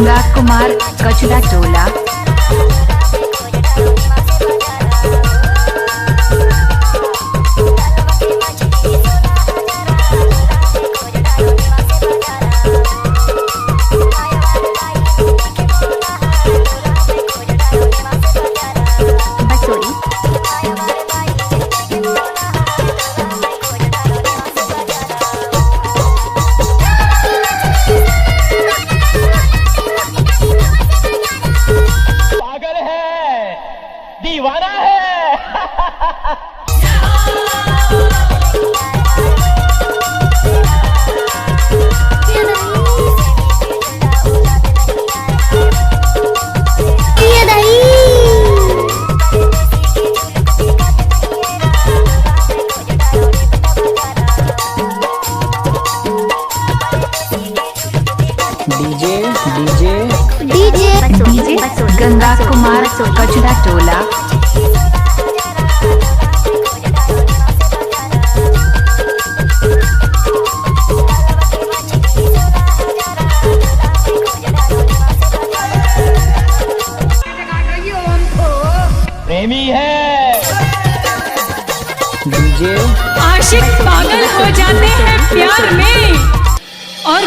गंगा कुमार कचरा टोला। दीवाना है। DJ DJ DJ DJ Ganga Kumar कचरा टोला। प्रेमी है। डीजे आशिक पागल हो जाते हैं प्यार में और